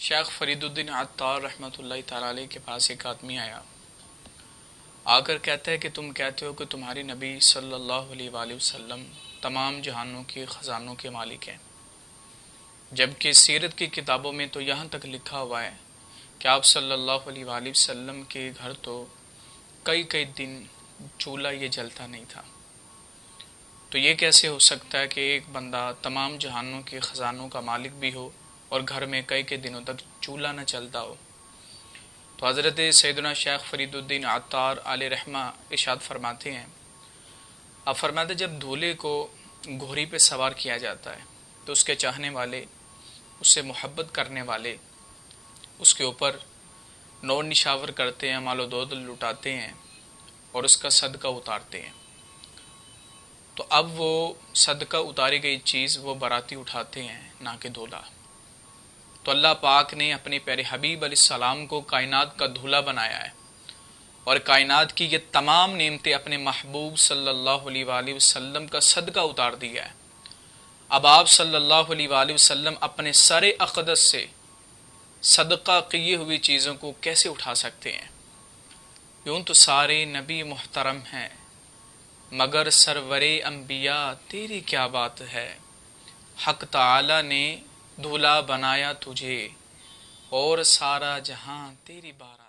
شیخ فرید الدین عطار رحمۃ اللہ تعالی علیہ کے پاس ایک آدمی آیا، آ کر کہتا ہے کہ تم کہتے ہو کہ تمہاری نبی صلی اللہ علیہ وآلہ وسلم تمام جہانوں کے خزانوں کے مالک ہیں، جبکہ سیرت کی کتابوں میں تو یہاں تک لکھا ہوا ہے کہ آپ صلی اللہ علیہ وآلہ وسلم کے گھر تو کئی دن چولہا یہ جلتا نہیں تھا۔ تو یہ کیسے ہو سکتا ہے کہ ایک بندہ تمام جہانوں کے خزانوں کا مالک بھی ہو اور گھر میں کئی دنوں تک چولہا نہ چلتا ہو؟ تو حضرت سیدنا شیخ فرید الدین عطار علیہ رحمہ ارشاد فرماتے ہیں، آپ فرماتے جب دولہے کو گھوڑی پہ سوار کیا جاتا ہے تو اس کے چاہنے والے، اس سے محبت کرنے والے اس کے اوپر نور نشاور کرتے ہیں، مال و دولت لٹاتے ہیں اور اس کا صدقہ اتارتے ہیں۔ تو اب وہ صدقہ اتاری گئی چیز وہ باراتی اٹھاتے ہیں، نہ کہ دولہا۔ تو اللہ پاک نے اپنے پیارے حبیب علیہ السلام کو کائنات کا دولہا بنایا ہے اور کائنات کی یہ تمام نعمتیں اپنے محبوب صلی اللہ علیہ وآلہ وسلم کا صدقہ اتار دیا ہے۔ اب آپ صلی اللہ علیہ وآلہ وسلم اپنے سر اقدس سے صدقہ کیے ہوئی چیزوں کو کیسے اٹھا سکتے ہیں؟ یوں تو سارے نبی محترم ہیں، مگر سرور انبیاء تیری کیا بات ہے، حق تعالی نے دولہا بنایا تجھے اور سارا جہاں تیری بارات